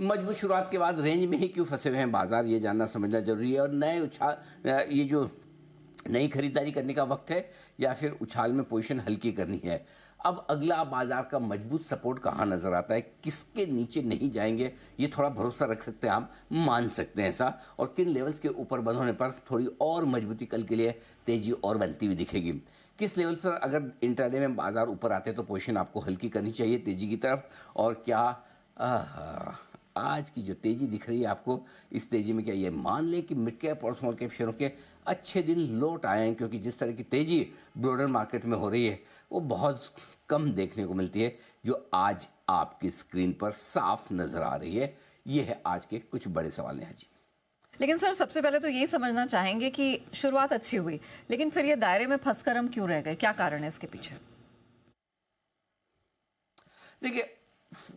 मजबूत शुरुआत के बाद रेंज में ही क्यों फंसे हुए हैं बाजार, ये जानना समझना जरूरी है। और नए उछाल, ये जो नई खरीदारी करने का वक्त है या फिर उछाल में पोजीशन हल्की करनी है। अब अगला बाजार का मजबूत सपोर्ट कहाँ नजर आता है, किसके नीचे नहीं जाएंगे, ये थोड़ा भरोसा रख सकते हैं, आप मान सकते हैं ऐसा। और किन लेवल्स के ऊपर बंद होने पर थोड़ी और मजबूती कल के लिए तेजी और बनती हुई दिखेगी। किस लेवल पर अगर इंट्राडे में बाजार ऊपर आते हैं तो पोजीशन आपको हल्की करनी चाहिए तेजी की तरफ। और क्या आज की जो तेजी दिख रही है आपको, इस तेजी में क्या ये मान लें कि मिड कैप और स्मॉल कैप शेयरों के अच्छे दिन लौट आए हैं, क्योंकि जिस तरह की तेजी ब्रॉडर मार्केट में हो रही है वो बहुत कम देखने को मिलती है, जो आज आपकी स्क्रीन पर साफ नजर आ रही है। ये है आज के कुछ बड़े सवाल हैं जी। लेकिन सर सबसे पहले तो यही समझना चाहेंगे कि शुरुआत अच्छी हुई, लेकिन फिर ये दायरे में फंसकर हम क्यों रह गए, क्या कारण है इसके पीछे? देखिए,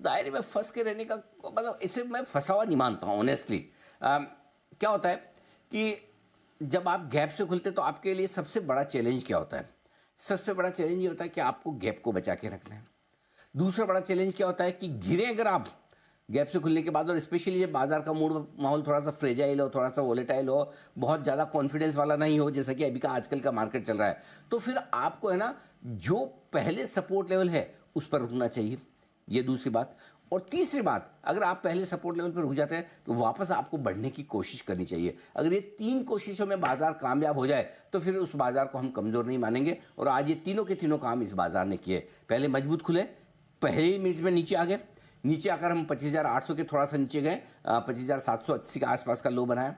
दायरे में फंस के रहने का मतलब, इसे मैं फंसा हुआ नहीं मानता हूँ ऑनेस्टली। क्या होता है कि जब आप गैप से खुलते तो आपके लिए सबसे बड़ा चैलेंज क्या होता है? सबसे बड़ा चैलेंज ये होता है कि आपको गैप को बचा के रखना है। दूसरा बड़ा चैलेंज क्या होता है कि गिरे अगर आप गैप से खुलने के बाद, और स्पेशली ये बाजार का मूड माहौल थोड़ा सा फ्रेजाइल हो, थोड़ा सा वोलेटाइल हो, बहुत ज़्यादा कॉन्फिडेंस वाला नहीं हो, जैसा कि अभी का आजकल का मार्केट चल रहा है, तो फिर आपको है ना जो पहले सपोर्ट लेवल है उस पर रुकना चाहिए, ये दूसरी बात। और तीसरी बात, अगर आप पहले सपोर्ट लेवल पर रुक जाते हैं तो वापस आपको बढ़ने की कोशिश करनी चाहिए। अगर ये तीन कोशिशों में बाजार कामयाब हो जाए तो फिर उस बाजार को हम कमज़ोर नहीं मानेंगे। और आज ये तीनों के तीनों काम इस बाजार ने किए। पहले मजबूत खुले, पहले ही मिनट में नीचे आ गए, नीचे आकर हम 25,800 के थोड़ा सा नीचे गए, 25,780 के आसपास का लो बनाया,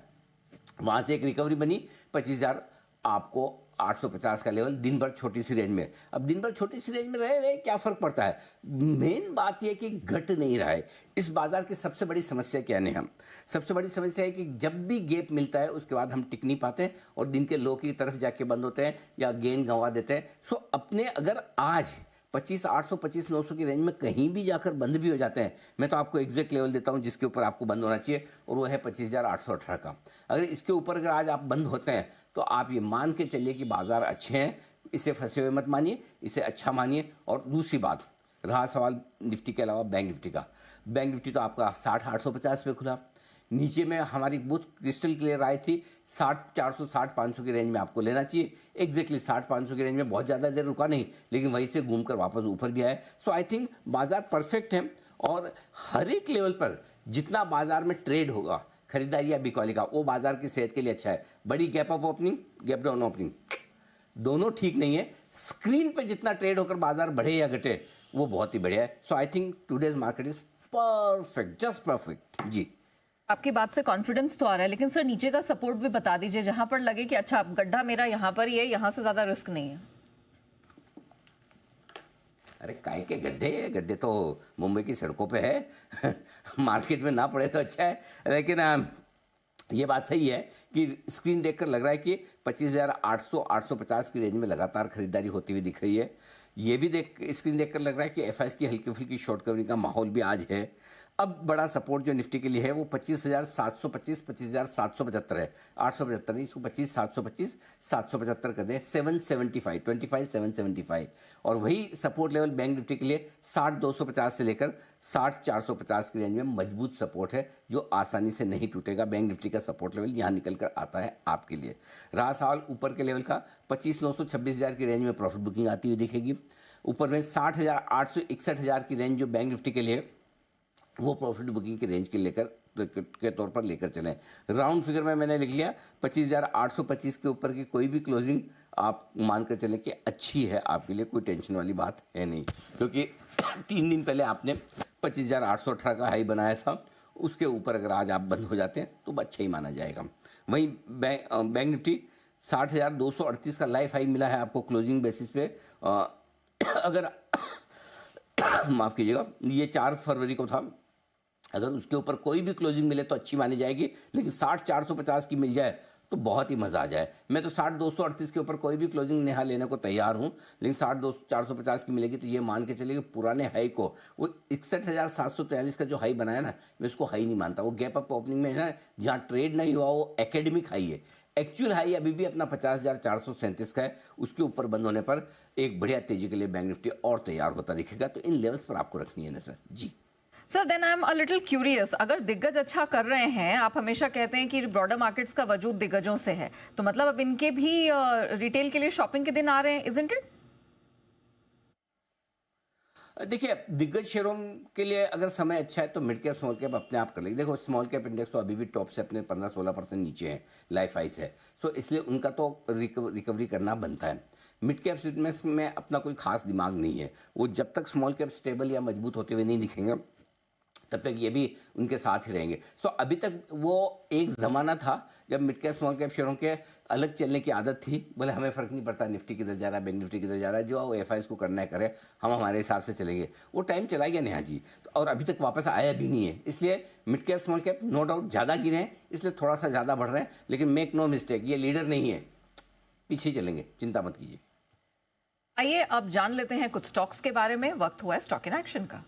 वहाँ से एक रिकवरी बनी 25,000 आपको 850 का लेवल, दिन भर छोटी सी रेंज में। अब दिन भर छोटी सी रेंज में रहे क्या फर्क पड़ता है, मेन बात यह कि घट नहीं रहा है। इस बाजार की सबसे बड़ी समस्या क्या है, हम सबसे बड़ी समस्या है कि जब भी गैप मिलता है उसके बाद हम टिक नहीं पाते और दिन के लो की तरफ जाके बंद होते हैं या गेन गंवा देते हैं। सो अपने अगर आज 25,800 25,900 की रेंज में कहीं भी जाकर बंद भी हो जाते हैं, मैं तो आपको एग्जैक्ट लेवल देता हूं जिसके ऊपर आपको बंद होना चाहिए, और वो है 25,818 का। अगर इसके ऊपर अगर आज आप बंद होते हैं तो आप ये मान के चलिए कि बाजार अच्छे हैं, इसे फंसे हुए मत मानिए, इसे अच्छा मानिए। और दूसरी बात, रहा सवाल निफ्टी के अलावा बैंक निफ्टी का। बैंक निफ्टी तो आपका 60,850 पे खुला, नीचे में हमारी बहुत क्रिस्टल क्लियर राय थी 60,400 60,500 की रेंज में आपको लेना चाहिए। एग्जैक्टली 60,500 की रेंज में बहुत ज़्यादा देर रुका नहीं, लेकिन वहीं से घूमकर वापस ऊपर भी आए। सो आई थिंक बाजार परफेक्ट है, और हर एक लेवल पर जितना बाजार में ट्रेड होगा, खरीदारी या बिकवाली का, वो बाजार की सेहत के लिए अच्छा है। बड़ी gap up opening, gap down opening दोनों ठीक नहीं है। स्क्रीन पे जितना ट्रेड होकर बाजार बढ़े या घटे वो बहुत ही बढ़िया है। So I think today's market is perfect, just perfect जी। आपकी बात से कॉन्फिडेंस तो आ रहा है, लेकिन सर नीचे का सपोर्ट भी बता दीजिए जहां पर लगे कि अच्छा गड्ढा मेरा यहाँ पर ही है, यहाँ से ज्यादा रिस्क नहीं है। अरे काय के गड्ढे, गड्ढे तो मुंबई की सड़कों पे है मार्केट में ना पड़े तो अच्छा है। लेकिन ये बात सही है कि स्क्रीन देखकर लग रहा है कि 25,800 850 की रेंज में लगातार खरीदारी होती हुई दिख रही है। ये भी स्क्रीन देखकर लग रहा है कि एफआईएस की हल्की फुल्की शॉर्ट कवरिंग का माहौल भी आज है। अब बड़ा सपोर्ट जो निफ्टी के लिए है वो 25,725 25,775 है, 875 नहीं, इसको 25,725 775 कर दें, 775 25,775। और वही सपोर्ट लेवल बैंक निफ्टी के लिए 60,250 से लेकर 60,450 की रेंज में मजबूत सपोर्ट है, जो आसानी से नहीं टूटेगा। बैंक निफ्टी का सपोर्ट लेवल यहाँ निकल कर आता है आपके लिए। रहा सवाल ऊपर के लेवल का, 25,900 26,000 की रेंज में प्रॉफिट बुकिंग आती हुई दिखेगी। ऊपर में 60,000 800 61,000 की रेंज जो बैंक निफ्टी के लिए, वो प्रॉफिट बुकिंग की रेंज के तौर पर लेकर चलें। राउंड फिगर में मैंने लिख लिया 25,825 के ऊपर की कोई भी क्लोजिंग आप मानकर चलें कि अच्छी है आपके लिए, कोई टेंशन वाली बात है नहीं, क्योंकि 3 दिन पहले आपने 25,818 का हाई बनाया था, उसके ऊपर अगर आज आप बंद हो जाते हैं तो अच्छा ही माना जाएगा। वहीं बैंक निफ्टी 60,238 का लाइफ हाई मिला है आपको क्लोजिंग बेसिस पे। अगर माफ़ कीजिएगा, ये 4 फरवरी को था, अगर उसके ऊपर कोई भी क्लोजिंग मिले तो अच्छी मानी जाएगी, लेकिन 60,450 की मिल जाए तो बहुत ही मज़ा आ जाए। मैं तो 60,238 के ऊपर कोई भी क्लोजिंग नेहा लेने को तैयार हूं, लेकिन 60,450 की मिलेगी तो ये मान के चलिए पुराने हाई को, वो 61,743 का जो हाई बनाया ना, मैं उसको हाई नहीं मानता। वो गैप अप ओपनिंग में है ना, जहाँ ट्रेड नहीं हुआ वो एकेडमिक हाई है। एक्चुअल हाई अभी भी अपना 50,437 का है, उसके ऊपर बंद होने पर एक बढ़िया तेजी के लिए बैंक निफ्टी और तैयार होता दिखेगा। तो इन लेवल्स पर आपको रखनी है ना सर जी। Sir then I am a little curious, अगर दिग्गज अच्छा कर रहे हैं, आप हमेशा कहते हैं कि ब्रॉडर मार्केट्स का वजूद दिग्गजों से है, तो मतलब अब इनके भी रिटेल के लिए शॉपिंग के दिन आ रहे हैं, इजंट इट? देखिए, दिग्गज शेयरों के लिए अगर समय अच्छा है तो मिड कैप स्मॉल कैप अपने आप कर लेगी। देखो, स्मॉल कैप इंडेक्स तो अभी भी टॉप से अपने 15-16% नीचे है, लाइफ हाई से। सो इसलिए उनका तो रिकवरी करना बनता है। मिड कैप में अपना कोई खास दिमाग नहीं है। वो जब तक स्मॉल कैप स्टेबल या मजबूत होते हुए नहीं दिखेंगे, तब तक ये भी उनके साथ ही रहेंगे। सो अभी तक वो एक ज़माना था जब मिड कैप स्मॉल कैप शेयरों के अलग चलने की आदत थी। बोले हमें फ़र्क नहीं पड़ता निफ्टी किधर जा रहा है, बैंक निफ्टी किधर जा रहा है, जो एफ आई को करना है करे, हम हमारे हिसाब से चलेंगे। वो टाइम चला गया नेहा जी, तो और अभी तक वापस आया भी नहीं है। इसलिए mid cap small cap no doubt ज़्यादा गिरे हैं, इसलिए थोड़ा सा ज़्यादा बढ़ रहे हैं। लेकिन मेक नो मिस्टेक, ये लीडर नहीं है, पीछे चलेंगे, चिंता मत कीजिए। आइए अब जान लेते हैं कुछ स्टॉक्स के बारे में। वक्त हुआ है स्टॉक इन एक्शन का।